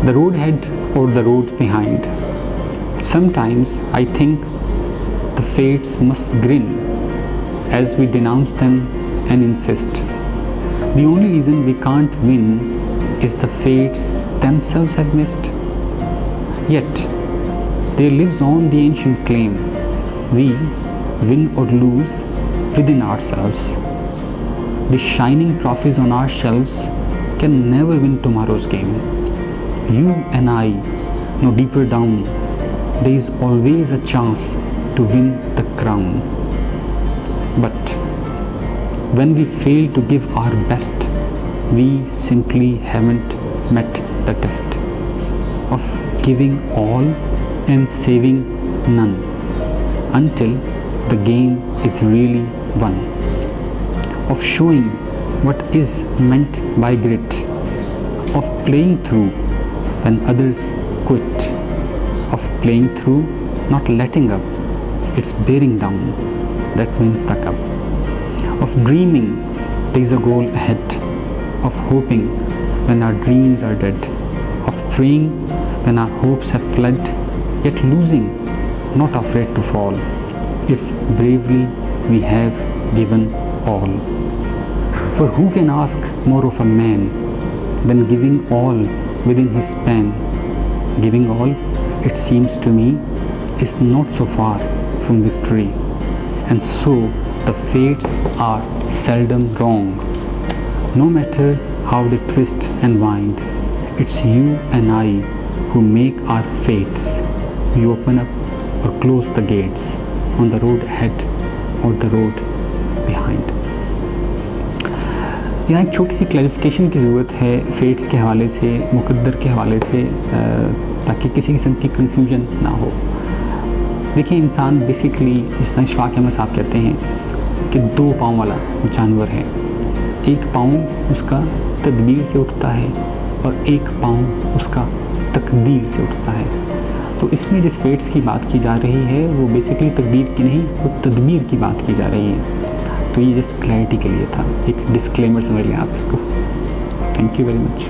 the road ahead or the road behind. Sometimes I think the fates must grin as we denounce them and insist. The only reason we can't win is the fates themselves have missed. Yet, there lives on the ancient claim, we win or lose within ourselves. The shining trophies on our shelves can never win tomorrow's game. You and I know deeper down, there is always a chance to win the crown. But when we fail to give our best, we simply haven't met the test of giving all and saving none until the game is really won, of showing what is meant by grit, of playing through when others quit, of playing through, not letting up, it's bearing down that wins the cup, of dreaming there is a goal ahead, of hoping when our dreams are dead, of praying when our hopes have fled, yet losing, not afraid to fall, if bravely we have given all. For who can ask more of a man than giving all within his span? Giving all, it seems to me, is not so far from victory, and so the fates are seldom wrong. No matter how they twist and wind, it's you and I who make our fates. We open up or close the gates on the road ahead or the road behind. यहाँ एक छोटी सी clarification की ज़रूरत है fates के हवाले से, मुकद्दर के हवाले से, ताकि किसी किस्म की कन्फ्यूजन ना हो। देखिए, इंसान बेसिकली जिस तरह इशफाक अहमद साहब कहते हैं कि दो पाँव वाला जानवर है। एक पाँव उसका तदबीर से उठता है और एक पाँव उसका तकदीर से उठता है। तो इसमें जिस फेट्स की बात की जा रही है वो बेसिकली तकदीर की नहीं, वो तदबीर की बात की जा रही है। तो ये जस्ट क्लैरिटी के लिए था, एक डिस्क्लेमर समझ लें आप इसको। Thank you very much.